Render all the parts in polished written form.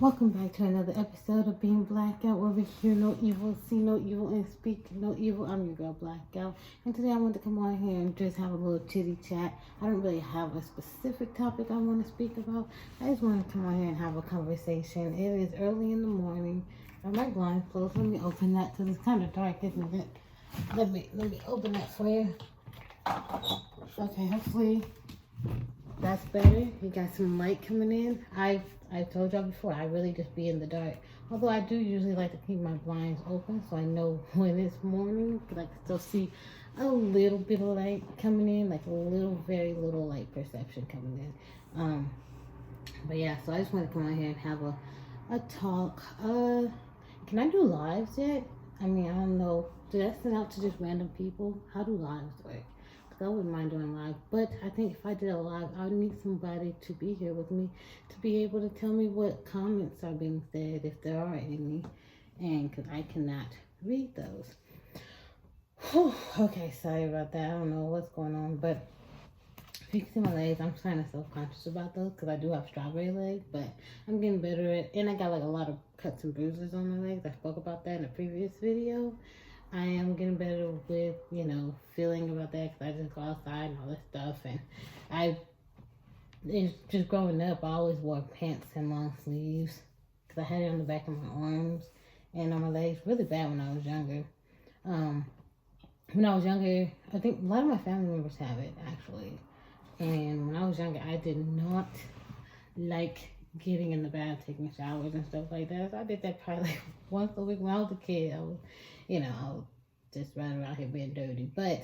Welcome back to another episode of Being Blackout, where we hear no evil, see no evil, and speak no evil. I'm your girl Blackout, and today I want to come on here and just have a little chitty chat. I don't really have a specific topic I want to speak about. I just want to come on here and have a conversation. It is early in the morning. My blinds closed. Let me open that because it's kind of dark, isn't it? Let me open that for you. Okay, hopefully that's better. You got some light coming in. I told y'all before, I really just be in the dark. Although I do usually like to keep my blinds open so I know when it's morning, but I can still see a little bit of light coming in, like a little, very little light perception coming in. But yeah, so I just want to come out here and have a talk. Can I do lives yet? I mean, I don't know. Do I send out to just random people? How do lives work? I wouldn't mind doing live, but I think if I did a live, I would need somebody to be here with me to be able to tell me what comments are being said, if there are any, and because I cannot read those. Whew, okay, sorry about that. I don't know what's going on, but if you can see my legs, I'm kind of self-conscious about those because I do have strawberry legs, but I'm getting better at, and I got like a lot of cuts and bruises on my legs. I spoke about that in a previous video. I am getting better with, feeling about that because I just go outside and all this stuff. And it's just growing up, I always wore pants and long sleeves because I had it on the back of my arms and on my legs really bad when I was younger. When I was younger, I think a lot of my family members have it actually. And when I was younger, I did not like getting in the bath, taking showers and stuff like that. So I did that probably like once a week when I was a kid. I was just running around here being dirty. But,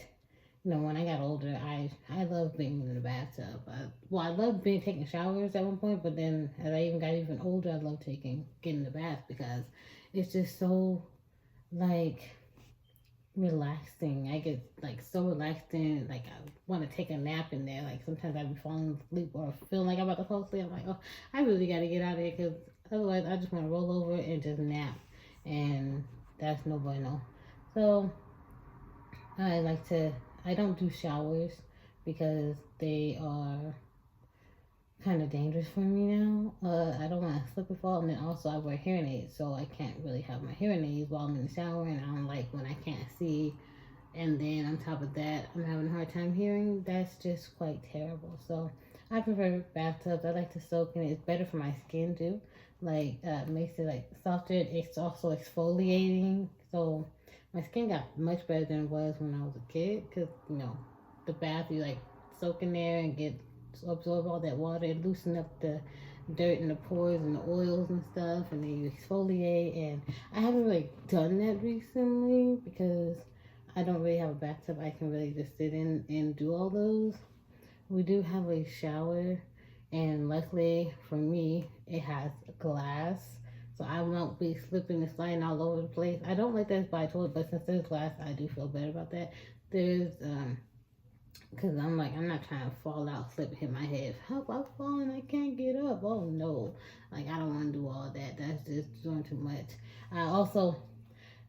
when I got older, I loved being in the bathtub. I loved taking showers at one point, but then as I got even older, I loved getting in the bath because it's just so, relaxing. I get, so relaxed in, I want to take a nap in there. Sometimes I'd be falling asleep or feeling like I'm about to fall asleep. I'm like, oh, I really got to get out of here because otherwise I just want to roll over and just nap. And that's no bueno. So I don't do showers because they are kind of dangerous for me now. I don't want to slip and fall, and then also I wear hearing aids, so I can't really have my hearing aids while I'm in the shower, and I don't like when I can't see. And then on top of that, I'm having a hard time hearing. That's just quite terrible. So I prefer bathtubs. I like to soak in it. It's better for my skin too. Makes it softer. It's also exfoliating. So my skin got much better than it was when I was a kid. Cause the bath, you soak in there and absorb all that water. It loosen up the dirt and the pores and the oils and stuff, and then you exfoliate. And I haven't really done that recently because I don't really have a bathtub I can really just sit in and do all those. We do have a shower, and luckily for me, it has glass, so I won't be slipping and sliding all over the place. I don't like that by toilet, but since there's glass, I do feel better about that. There's because I'm not trying to fall out, slip, hit my head. Help, I'm falling, I can't get up. Oh no, I don't want to do all that. That's just doing too much. I also,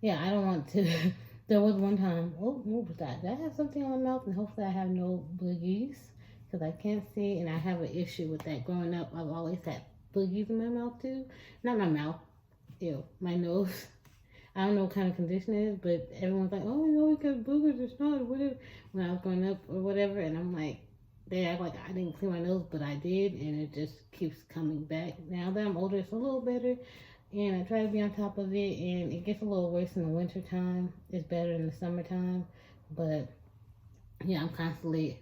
I don't want to. There was one time, what was that? Did I have something on my mouth? And hopefully I have no boogies because I can't see, and I have an issue with that. Growing up, I've always had boogies in my mouth too. Not my mouth, my nose. I don't know what kind of condition it is, but everyone's like, oh, you always got boogers or snot or whatever when I was growing up or whatever. And I'm like, they act like I didn't clean my nose, but I did, and it just keeps coming back. Now that I'm older, it's a little better, and I try to be on top of it, and it gets a little worse in the winter time. It's better in the summertime, but yeah, I'm constantly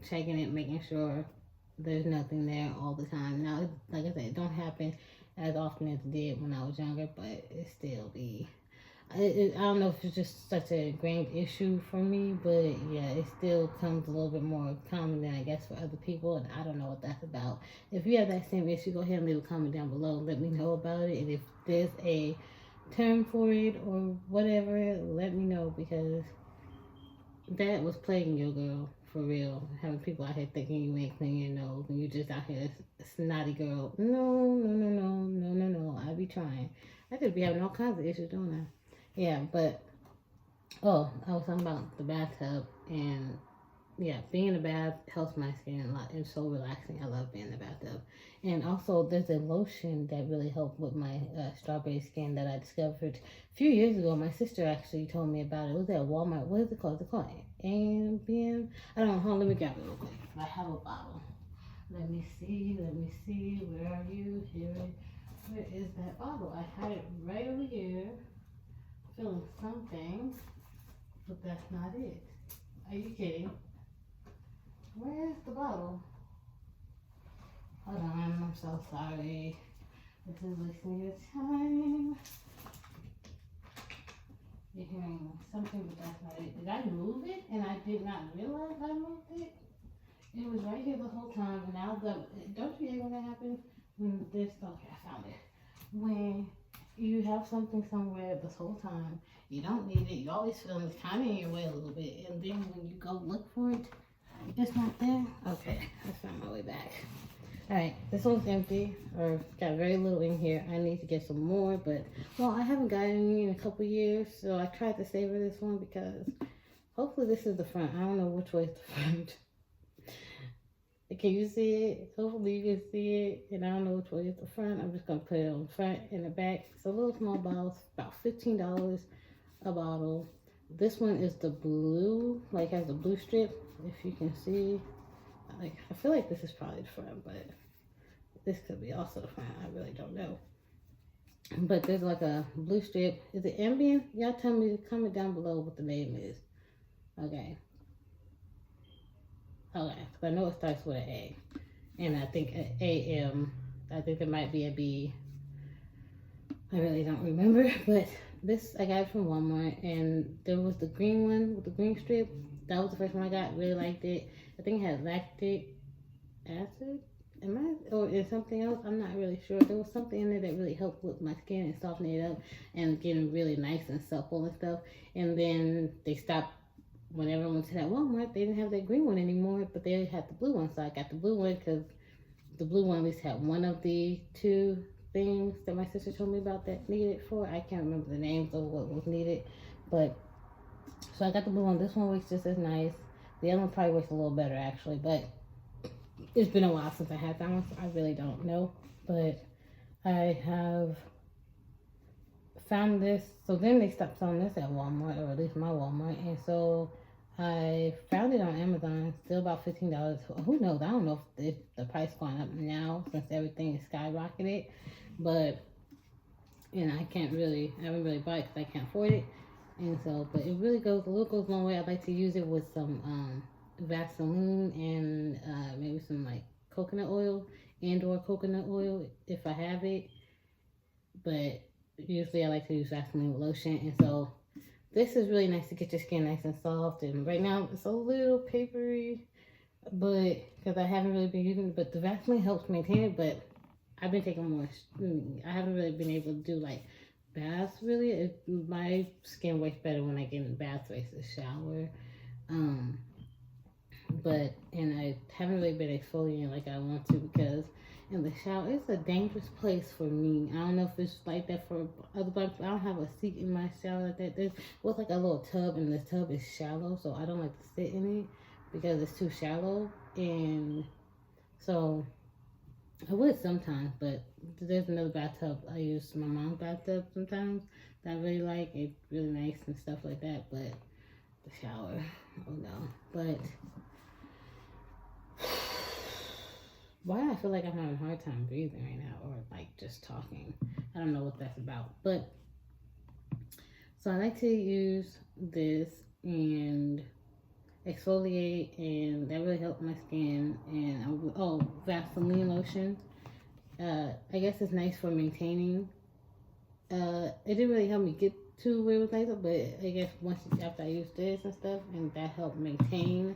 checking it, making sure there's nothing there all the time. Now, like I said, it don't happen as often as it did when I was younger, but it still be. I don't know if it's just such a ingrained issue for me, but yeah, it still comes a little bit more common than I guess for other people, and I don't know what that's about. If you have that same issue, go ahead and leave a comment down below. Let me know about it, and if there's a term for it or whatever, let me know because that was plaguing your girl for real. Having people out here thinking you ain't clean your nose and you just out here a snotty girl. No. I be trying. I just be having all kinds of issues, don't I? Yeah, but I was talking about the bathtub and yeah, being in the bath helps my skin a lot. It's so relaxing. I love being in the bathtub. And also, there's a lotion that really helped with my strawberry skin that I discovered a few years ago. My sister actually told me about it. It was at Walmart. What is it called? Is it called Ambien? I don't know. Hold on, let me grab it real quick. I have a bottle. Let me see. Let me see. Where are you? Here. Where is that bottle? I had it right over here. Feeling something, but that's not it. Are you kidding? Where's the bottle? Hold on, I'm so sorry. This is wasting your time. You're hearing something, but that's not it. Did I move it and I did not realize I moved it? It was right here the whole time, and now don't you hate when that happens? When this, okay, I found it. When you have something somewhere this whole time, you don't need it, you always feel it's kind of in your way a little bit, and then when you go look for it, it's not there. Okay, I found my way back. Alright, this one's empty, or got very little in here. I need to get some more, but, well, I haven't gotten any in a couple years, so I tried to savor this one because hopefully this is the front. I don't know which way is the front. Can you see it? Hopefully you can see it, and I don't know which way is the front. I'm just going to put it on the front and the back. It's a little small bottle, about $15 a bottle. This one is the blue, like has a blue strip, if you can see. Like, I feel like this is probably the front, but this could be also the front. I really don't know. But there's like a blue strip. Is it Ambien? Y'all tell me, comment down below what the name is. Okay. Okay, because I know it starts with an A. And I think AM. I think there might be a B. I really don't remember. But this, I got it from Walmart. And there was the green one with the green strip. That was the first one I got. Really liked it. I think it had lactic acid. Or is something else? I'm not really sure. There was something in there that really helped with my skin and softening it up and getting really nice and supple and stuff. And then they stopped. Whenever I went to that Walmart, they didn't have that green one anymore, but they had the blue one. So I got the blue one because the blue one at least had one of the two things that my sister told me about that needed for. I can't remember the names of what was needed, but so I got the blue one. This one works just as nice. The other one probably works a little better actually, but it's been a while since I had that one, so I really don't know. But I have found this. So then they stopped selling this at Walmart, or at least my Walmart, and so I found it on Amazon, still about $15. Who knows? I don't know if the price going up now since everything is skyrocketed, but and I haven't really bought it because I can't afford it, and so, but it really goes a long way. I like to use it with some Vaseline and maybe some like coconut oil or coconut oil if I have it, but usually I like to use Vaseline with lotion, and so this is really nice to get your skin nice and soft. And right now it's a little papery, but because I haven't really been using it, but the Vaseline helps maintain it. But I've been taking more. I haven't really been able to do like baths really. My skin works better when I get in the bath versus shower. And I haven't really been exfoliating like I want to because in the shower it's a dangerous place for me. I don't know if it's like that for other people. I don't have a seat in my shower like that. There's like a little tub, and this tub is shallow, so I don't like to sit in it because it's too shallow. And so I would sometimes, but there's another bathtub I use, my mom's bathtub sometimes that I really like. It's really nice and stuff like that. But the shower, oh no. But why do I feel like I'm having a hard time breathing right now, or like just talking? I don't know what that's about. But so I like to use this and exfoliate, and that really helped my skin. And Vaseline lotion. I guess it's nice for maintaining. It didn't really help me get to where it was nicer, but I guess after I used this and stuff, and that helped maintain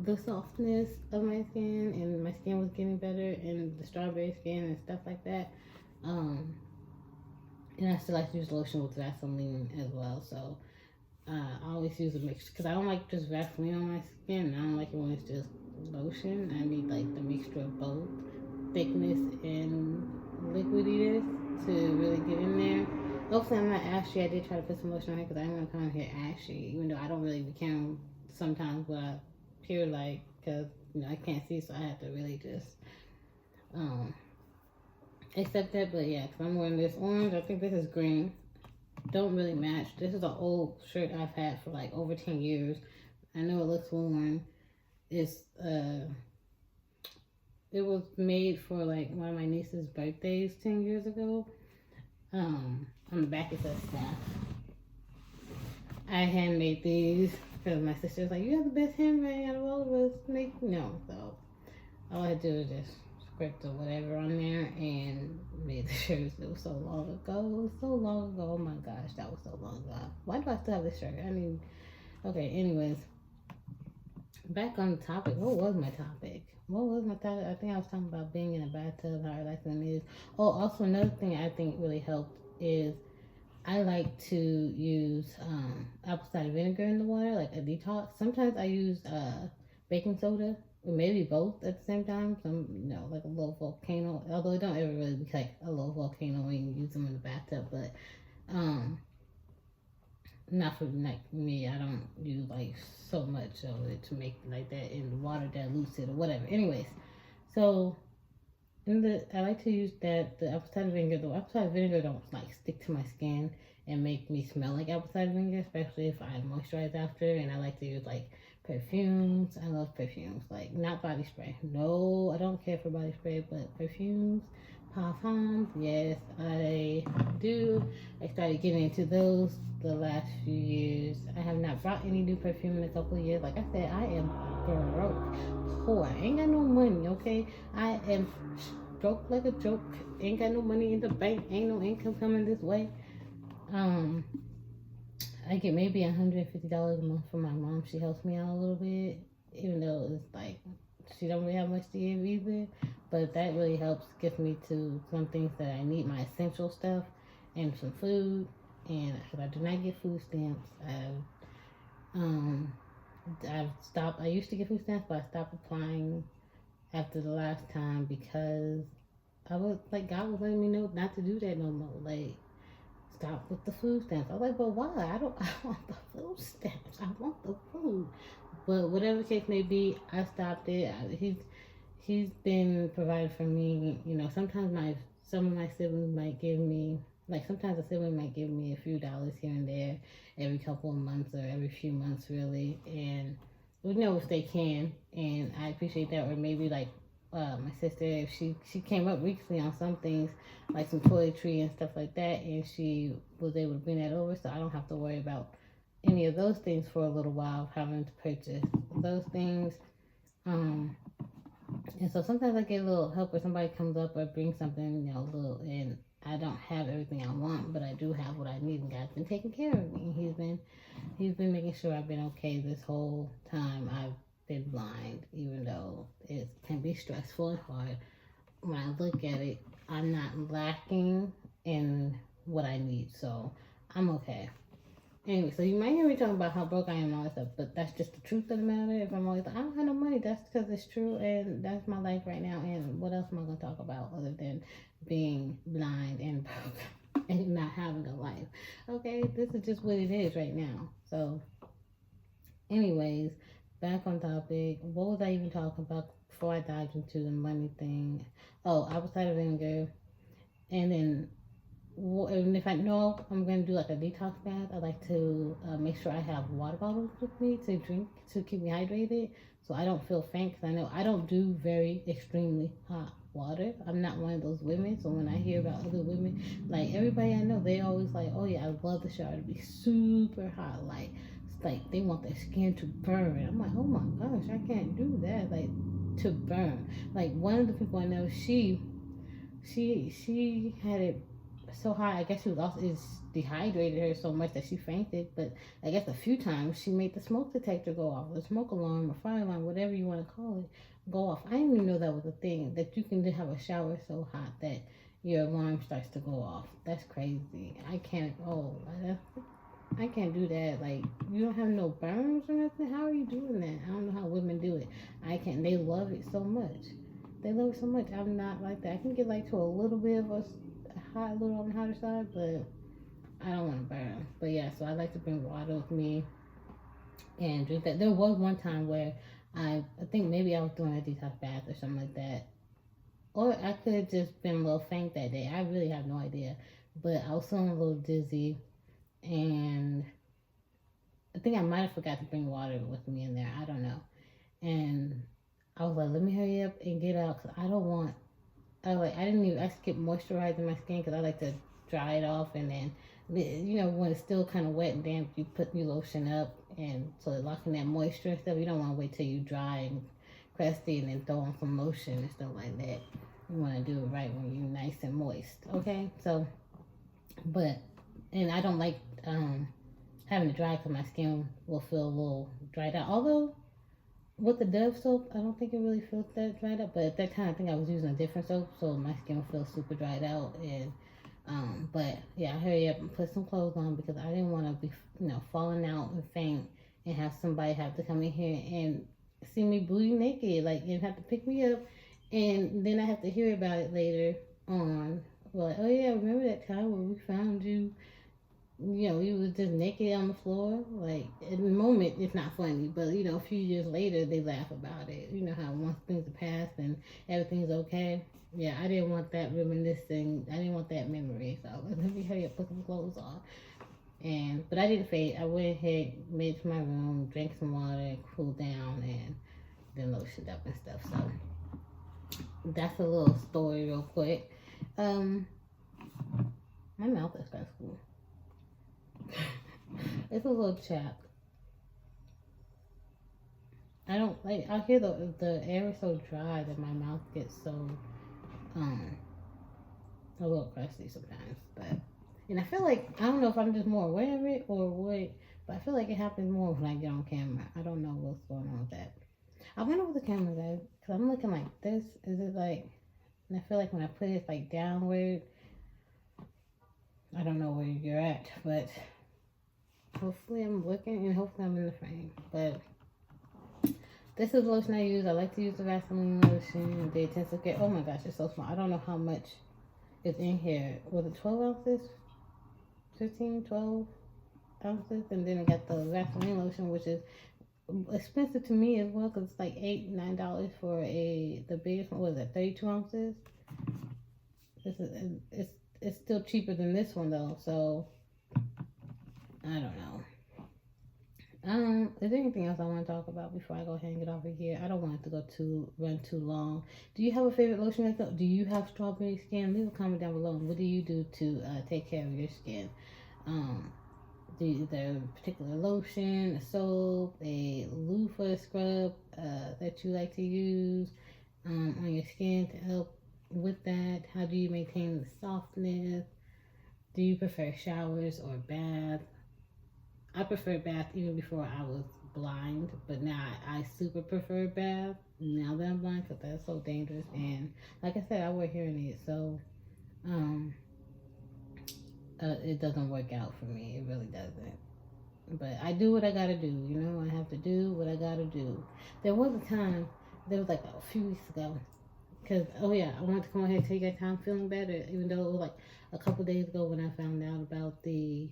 the softness of my skin, and my skin was getting better, and the strawberry skin and stuff like that. And I still like to use lotion with Vaseline as well. So I always use a mixture because I don't like just Vaseline on my skin. I don't like it when it's just lotion. I need like the mixture of both thickness and liquidiness to really get in there. Hopefully I'm not ashy. I did try to put some lotion on here because I don't want to come in here ashy, even though I don't really care sometimes what I pure light because I can't see, so I have to really just accept that. But yeah, because I'm wearing this orange. I think this is green. Don't really match. This is an old shirt I've had for like over 10 years. I know it looks worn. It's it was made for like one of my niece's birthdays 10 years ago. On the back it says staff. I handmade these because my sister's like, you have the best handwriting out of all of us. So all I do is just script or whatever on there and made the shirts. It was so long ago. It was so long ago. Oh my gosh, that was so long ago. Why do I still have this shirt? Okay, anyways. Back on the topic. What was my topic? I think I was talking about being in a bathtub, how relaxing it is. Oh, also another thing I think really helped is I like to use apple cider vinegar in the water, like a detox. Sometimes I use baking soda, or maybe both at the same time. Like a little volcano. Although it don't ever really be like a little volcano when you use them in the bathtub, but not for like me. I don't use like so much of it to make like that in the water dilutes it or whatever. Anyways, so I like to use the apple cider vinegar. The apple cider vinegar don't like stick to my skin and make me smell like apple cider vinegar, especially if I moisturize after. And I like to use like perfumes. I love perfumes, like not body spray. No, I don't care for body spray, but perfumes, parfums, yes, I do. I started getting into those the last few years. I have not bought any new perfume in a couple of years. Like I said, I am broke, poor. I ain't got no money, okay? I am broke like a joke. Ain't got no money in the bank. Ain't no income coming this way. I get maybe $150 a month from my mom. She helps me out a little bit, even though it's like she don't really have much to give either. But that really helps get me to some things that I need, my essential stuff, and some food. And because I do not get food stamps, I've stopped. I used to get food stamps, but I stopped applying after the last time because I was like, God was letting me know not to do that no more. Like, stop with the food stamps. I was like, but why? I want the food stamps. I want the food. But whatever the case may be, I stopped it. He's been providing for me. Sometimes some of my siblings might give me, like sometimes a sibling might give me a few dollars here and there every couple of months or every few months really. And if they can, and I appreciate that. Or maybe like my sister, if she came up recently on some things like some toiletry and stuff like that, and she was able to bring that over, so I don't have to worry about any of those things for a little while, having to purchase those things. And so sometimes I get a little help or somebody comes up or brings something, little, and I don't have everything I want, but I do have what I need, and God's been taking care of me. He's been making sure I've been okay this whole time I've been blind, even though it can be stressful and hard. When I look at it, I'm not lacking in what I need, so I'm okay. Anyway, so you might hear me talking about how broke I am and all that stuff, but that's just the truth of the matter. If I'm always like, I don't have no money, that's because it's true, and that's my life right now. And what else am I going to talk about other than being blind and broke and not having a life? Okay, this is just what it is right now. So, anyways, back on topic. What was I even talking about before I dived into the money thing? Oh, apple cider vinegar, and then. And if I know I'm going to do like a detox bath, I like to make sure I have water bottles with me to drink to keep me hydrated so I don't feel faint, because I know I don't do very extremely hot water. I'm not one of those women, so when I hear about other women, like everybody I know, they always like, oh yeah, I love the shower to be super hot, like it's like they want their skin to burn. I'm like, oh my gosh, I can't do that, like to burn. Like one of the people I know, she had it so high. I guess she was also dehydrated her so much that she fainted. But I guess a few times she made the smoke detector go off, the smoke alarm or fire alarm, whatever you want to call it, go off. I didn't even know that was a thing, that you can have a shower so hot that your alarm starts to go off. That's crazy. I can't. I can't do that. Like, you don't have no burns or nothing. How are you doing that? I don't know how women do it. I can't. They love it so much. They love it so much. I'm not like that. I can get like to a little bit of a little on the hotter side, but I don't want to burn. But yeah, so I like to bring water with me and drink that. There was one time where I think maybe I was doing a detox bath or something like that. Or I could have just been a little faint that day. I really have no idea. But I was feeling a little dizzy, and I think I might have forgot to bring water with me in there. I don't know. And I was like, let me hurry up and get out because I don't want. I didn't even. I skipped moisturizing my skin because I like to dry it off, and then when it's still kind of wet and damp, you put your lotion up, and so it locks in that moisture and stuff. You don't want to wait till you dry and crusty and then throw on some lotion and stuff like that. You want to do it right when you're nice and moist. Okay, so but and I don't like having to dry because my skin will feel a little dried out. Although with the Dove soap, I don't think it really feels that dried up. But at that time, I think I was using a different soap, so my skin feels super dried out. And but yeah, I hurry up and put some clothes on because I didn't want to be, falling out and faint and have somebody have to come in here and see me booty naked, like, and have to pick me up, and then I have to hear about it later on. Like, oh yeah, remember that time when we found you you was just naked on the floor. Like in the moment, it's not funny, but a few years later, they laugh about it. You know how once things are past and everything's okay. Yeah, I didn't want that reminiscing. I didn't want that memory. So let me hurry up, put some clothes on. But I didn't fade. I went ahead, made it to my room, drank some water, cooled down, and then lotioned up and stuff. So that's a little story, real quick. Um, my mouth is kind of cool. It's a little chapped. I don't like. I hear the air is so dry that my mouth gets so um a little crusty sometimes. But and I feel like I don't know if I'm just more aware of it or what, but I feel like it happens more when I get on camera. I don't know what's going on with that. I went over the camera guys because I'm looking like this. Is it like? And I feel like when I put it like downward, I don't know where you're at, but hopefully I'm looking and hopefully I'm in the frame. But this is the lotion I use. I like to use the Vaseline lotion, the intensive care. Oh my gosh, it's so small. I don't know how much is in here. Was it 12 ounces? 15, 12 ounces? And then I got the Vaseline lotion, which is expensive to me as well because it's like $8, $9 for the biggest one. Was it 32 ounces? This is it's still cheaper than this one though. So I don't know. Is there anything else I want to talk about before I go ahead and get off of here? I don't want it to run too long. Do you have a favorite lotion makeup? Do you have strawberry skin? Leave a comment down below. What do you do to take care of your skin? There a particular lotion, a soap, a loofah scrub that you like to use on your skin to help with that? How do you maintain the softness? Do you prefer showers or baths? I prefer bath even before I was blind, but now I super prefer bath now that I'm blind because that's so dangerous. And like I said, I wear hearing aids, so um, it doesn't work out for me. It really doesn't. But I do what I gotta do. I have to do what I gotta do. There was a time, there was like a few weeks ago, because oh yeah, I wanted to come on here and tell you guys how I'm feeling better, even though it was like a couple days ago when I found out about the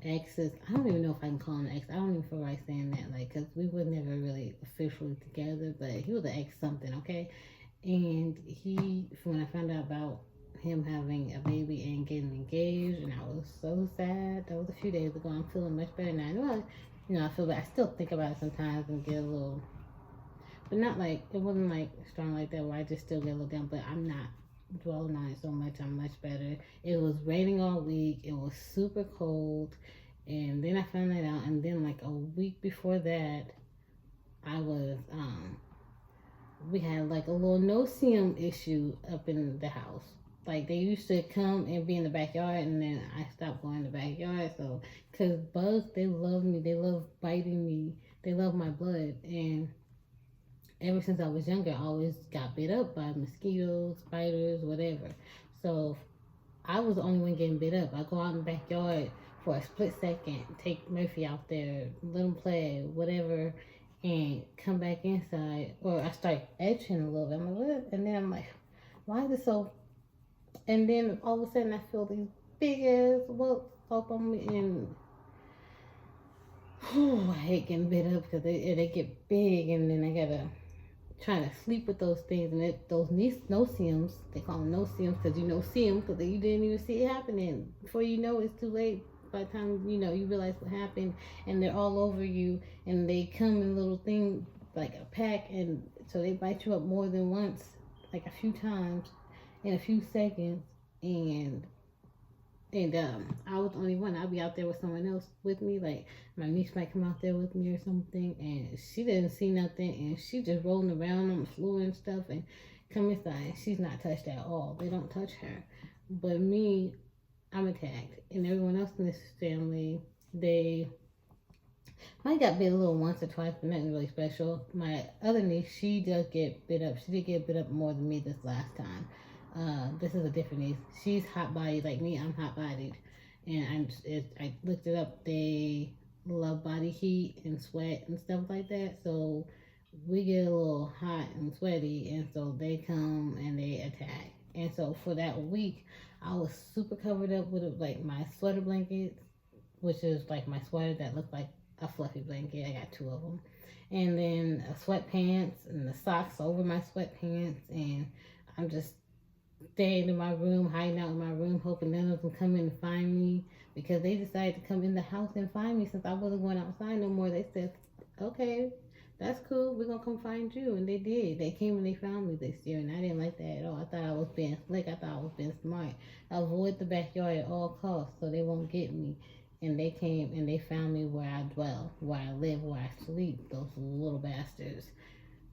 exes. I don't even know if I can call him an ex. I don't even feel right saying that, like, because we were never really officially together, but he was an ex something, okay? And when I found out about him having a baby and getting engaged, and I was so sad. That was a few days ago. I'm feeling much better now. I feel bad. I still think about it sometimes and get a little, but not like, it wasn't like strong like that where I just still get a little down, but I'm not dwelling on it so much. I'm much better. It was raining all week. It was super cold. And then I found that out. And then like a week before that, I was, we had like a little no-see-um issue up in the house. Like they used to come and be in the backyard, and then I stopped going in the backyard. So, cause bugs, they love me. They love biting me. They love my blood. And ever since I was younger, I always got bit up by mosquitoes, spiders, whatever. So I was the only one getting bit up. I go out in the backyard for a split second, take Murphy out there, let him play, whatever, and come back inside. Or I start etching a little bit. I'm like, what? And then I'm like, why is it so? And then all of a sudden I feel these big ass welts up on me, and Oh, I hate getting bit up because they get big, and then I gotta trying to sleep with those things, and those no-see-ums, they call them no-see-ums because you know see them because you didn't even see it happening. Before you know it's too late. By the time you know you realize what happened, and they're all over you, and they come in little things like a pack, and so they bite you up more than once, like a few times in a few seconds, and I was the only one. I'd be out there with someone else with me. Like my niece might come out there with me or something, and she didn't see nothing, and she just rolling around on the floor and stuff, and come inside. She's not touched at all. They don't touch her, but me, I'm attacked, and everyone else in this family, they might got bit a little once or twice, but nothing really special. My other niece, she does get bit up. She did get bit up more than me this last time. This is a different niece. She's hot bodied like me. I'm hot bodied, and I looked it up. They love body heat and sweat and stuff like that. So we get a little hot and sweaty, and so they come and they attack. And so for that week, I was super covered up with like my sweater blankets, which is like my sweater that looked like a fluffy blanket. I got two of them. And then sweatpants and the socks over my sweatpants. And I'm just staying in my room, hiding out in my room, hoping none of them come in and find me because they decided to come in the house and find me since I wasn't going outside no more. They said, okay, that's cool. We're going to come find you. And they did. They came and they found me this year. And I didn't like that at all. I thought I was being slick. I thought I was being smart. Avoid the backyard at all costs so they won't get me. And they came and they found me where I dwell, where I live, where I sleep. Those little bastards.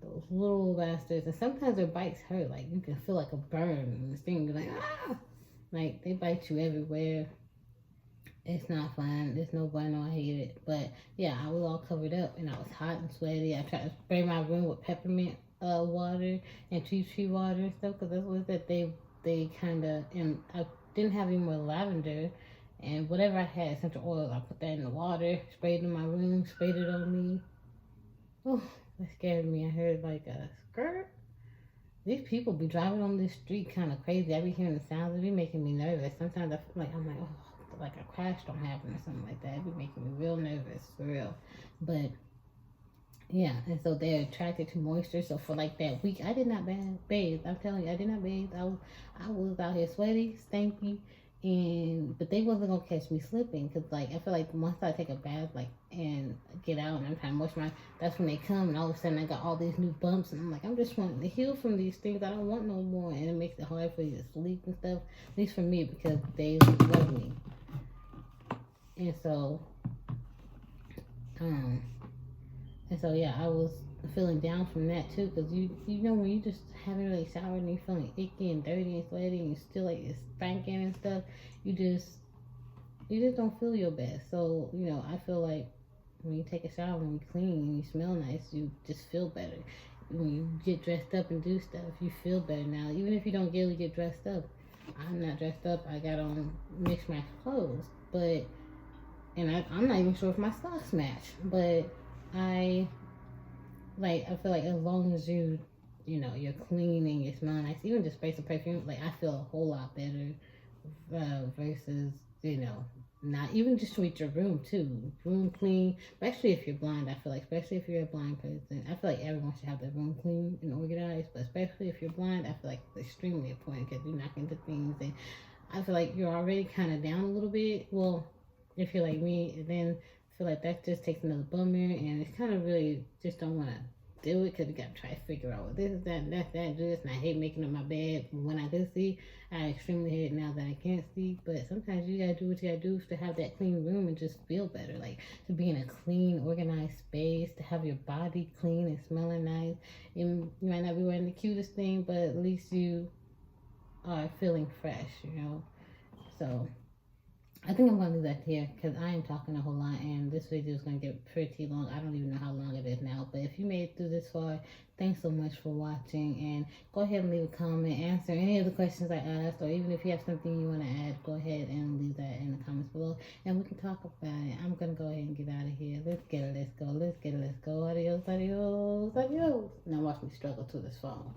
Those little bastards. And sometimes their bites hurt. Like you can feel like a burn and this thing. You're like, ah! Like they bite you everywhere. It's not fun. There's no bueno. I hate it. But yeah, I was all covered up and I was hot and sweaty. I tried to spray my room with peppermint water and tea tree water and stuff because that's what that they kind of, and I didn't have any more lavender. And whatever I had, essential oils, I put that in the water, sprayed it in my room, sprayed it on me. Oh, that scared me. I heard like a skirt. These people be driving on this street kind of crazy. I be hearing the sounds. It be making me nervous. Sometimes I feel like I'm like, oh, like a crash don't happen or something like that. It be making me real nervous, for real. But yeah, and so they're attracted to moisture. So for like that week, I did not bathe. I'm telling you, I did not bathe. I was out here sweaty, stanky, and but they wasn't gonna catch me slipping because like I feel like once I take a bath like and get out and I'm trying to moisturize, that's when they come and all of a sudden I got all these new bumps and I'm like I'm just wanting to heal from these things. I don't want no more, and it makes it hard for you to sleep and stuff. At least for me because they love me, and so um. And so yeah, I was feeling down from that too, because you know when you just haven't really showered and you're feeling icky and dirty and sweaty and you still like it's stinking and stuff, you just don't feel your best. So you know I feel like when you take a shower and you clean and you smell nice, you just feel better. When you get dressed up and do stuff, you feel better now. Even if you don't really get dressed up, I'm not dressed up. I got on mixed match clothes, but I'm not even sure if my socks match, but I I feel like as long as you're clean and you smell nice, even just spray some perfume, like I feel a whole lot better versus not even just with your room too, room clean. Especially if you're blind, I feel like especially if you're a blind person, I feel like everyone should have their room clean and organized. But especially if you're blind, I feel like it's extremely important because you knock into things, and I feel like you're already kind of down a little bit. Well, if you're like me, then feel like that just takes another bummer, and it's kind of really just don't want to do it because you got to try to figure out what this is that and that's that do this, and I hate making up my bed when I do see. I extremely hate it now that I can't see, but sometimes you gotta do what you gotta do to have that clean room and just feel better, like to be in a clean organized space, to have your body clean and smelling nice. You might not be wearing the cutest thing, but at least you are feeling fresh. So I think I'm going to do that here because I am talking a whole lot and this video is going to get pretty long. I don't even know how long it is now, but if you made it through this far, thanks so much for watching, and go ahead and leave a comment, answer any of the questions I asked, or even if you have something you want to add, go ahead and leave that in the comments below and we can talk about it. I'm going to go ahead and get out of here. Let's get it, let's go, let's get it, let's go. Adios, adios, adios. Now watch me struggle to this phone.